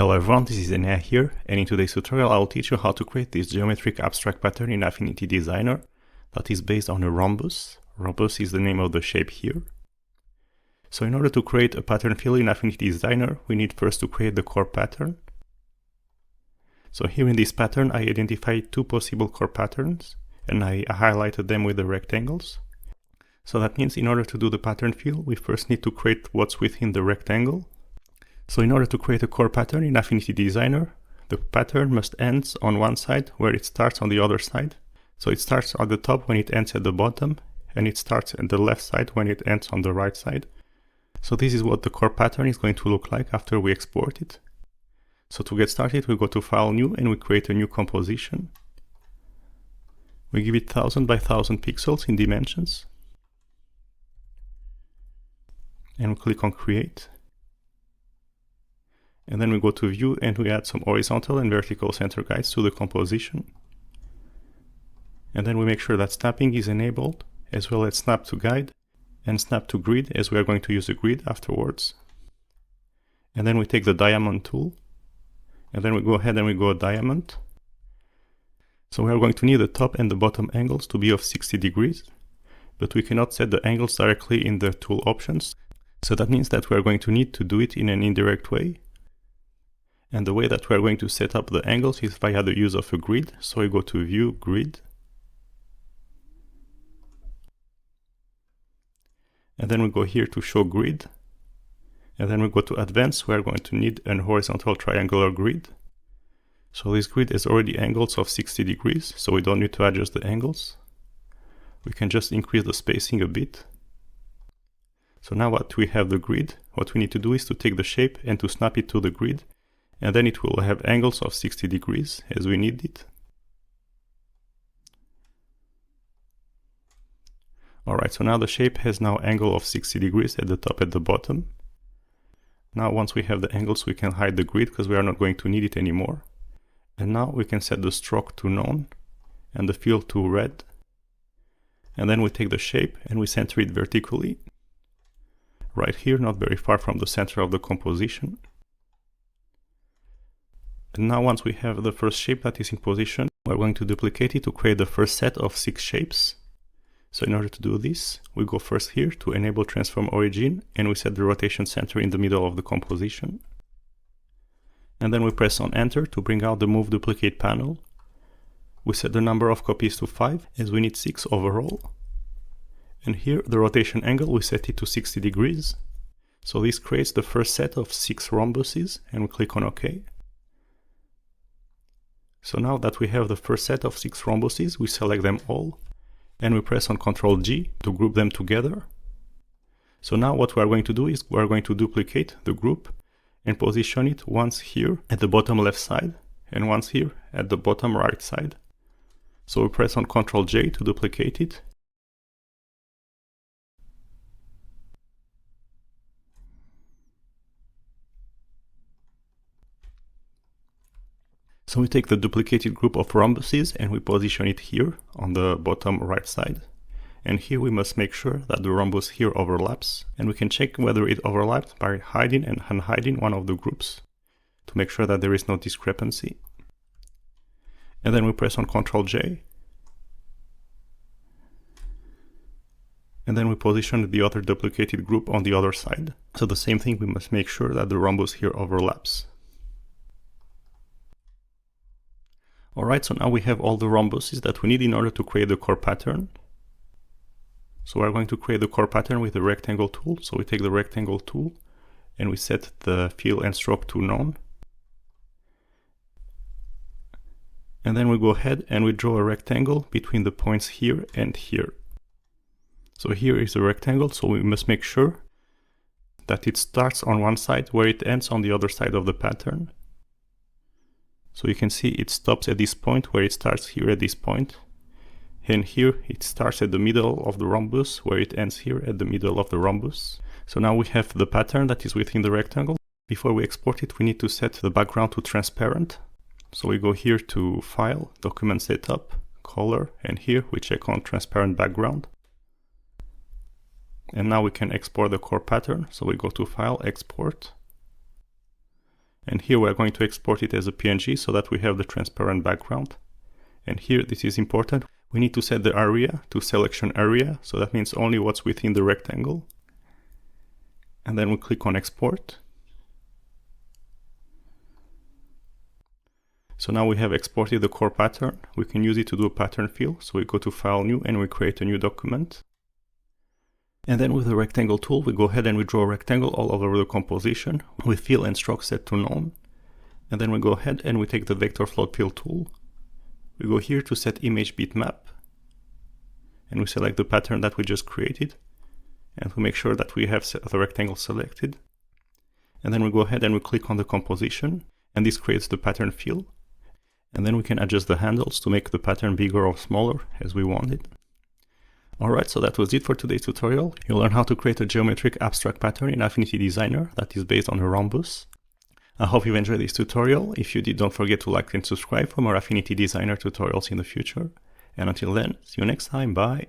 Hello everyone, this is Enya here, and in today's tutorial I'll teach you how to create this geometric abstract pattern in Affinity Designer that is based on a rhombus. Rhombus is the name of the shape here. So in order to create a pattern fill in Affinity Designer, we need first to create the core pattern. So here in this pattern I identified two possible core patterns, and I highlighted them with the rectangles. So that means in order to do the pattern fill, we first need to create what's within the rectangle. So in order to create a core pattern in Affinity Designer, the pattern must end on one side where it starts on the other side. So it starts at the top when it ends at the bottom, and it starts at the left side when it ends on the right side. So this is what the core pattern is going to look like after we export it. So to get started, we go to File, New, and we create a new composition. We give it 1000 by 1000 pixels in dimensions. And we click on Create. And then we go to View and we add some horizontal and vertical center guides to the composition. And then we make sure that snapping is enabled, as well as snap to guide and snap to grid, as we are going to use a grid afterwards. And then we take the diamond tool, and then we go ahead and we go diamond. So we are going to need the top and the bottom angles to be of 60 degrees, but we cannot set the angles directly in the tool options. So that means that we are going to need to do it in an indirect way. And the way that we are going to set up the angles is via the use of a grid. So we go to View, Grid. And then we go here to Show Grid. And then we go to Advanced. We are going to need an horizontal triangular grid. So this grid has already angles of 60 degrees, so we don't need to adjust the angles. We can just increase the spacing a bit. So now that we have the grid, what we need to do is to take the shape and to snap it to the grid. And then it will have angles of 60 degrees as we need it. Alright, so now the shape has now angle of 60 degrees at the top and the bottom. Now once we have the angles, we can hide the grid because we are not going to need it anymore. And now we can set the stroke to none and the fill to red. And then we take the shape and we center it vertically. Right here, not very far from the center of the composition. And now once we have the first shape that is in position, we're going to duplicate it to create the first set of 6 shapes. So in order to do this, we go first here to enable transform origin, and we set the rotation center in the middle of the composition. And then we press on Enter to bring out the Move Duplicate panel. We set the number of copies to 5, as we need 6 overall. And here, the rotation angle, we set it to 60 degrees. So this creates the first set of 6 rhombuses, and we click on OK. So now that we have the first set of 6 rhombuses, we select them all, and we press on Ctrl G to group them together. So now what we are going to do is we are going to duplicate the group and position it once here at the bottom left side, and once here at the bottom right side. So we press on Ctrl J to duplicate it. So we take the duplicated group of rhombuses and we position it here on the bottom right side. And here we must make sure that the rhombus here overlaps, and we can check whether it overlaps by hiding and unhiding one of the groups to make sure that there is no discrepancy. And then we press on Ctrl J. And then we position the other duplicated group on the other side. So the same thing, we must make sure that the rhombus here overlaps. Alright, so now we have all the rhombuses that we need in order to create the core pattern. So we're going to create the core pattern with the rectangle tool. So we take the rectangle tool and we set the fill and stroke to none. And then we go ahead and we draw a rectangle between the points here and here. So here is a rectangle, so we must make sure that it starts on one side where it ends on the other side of the pattern. So you can see it stops at this point where it starts here at this point. And here it starts at the middle of the rhombus where it ends here at the middle of the rhombus. So now we have the pattern that is within the rectangle. Before we export it, we need to set the background to transparent. So we go here to File, Document Setup, Color, and here we check on Transparent Background. And now we can export the core pattern. So we go to File, Export. And here we're going to export it as a PNG so that we have the transparent background. And here, this is important. We need to set the area to selection area. So that means only what's within the rectangle. And then we click on export. So now we have exported the core pattern. We can use it to do a pattern fill. So we go to File, New, and we create a new document. And then with the rectangle tool, we go ahead and we draw a rectangle all over the composition with fill and stroke set to none. And then we go ahead and we take the vector float fill tool. We go here to set image bitmap. And we select the pattern that we just created. And we make sure that we have the rectangle selected. And then we go ahead and we click on the composition. And this creates the pattern fill. And then we can adjust the handles to make the pattern bigger or smaller as we want it. Alright, so that was it for today's tutorial. You'll learn how to create a geometric abstract pattern in Affinity Designer that is based on a rhombus. I hope you've enjoyed this tutorial. If you did, don't forget to like and subscribe for more Affinity Designer tutorials in the future. And until then, see you next time. Bye!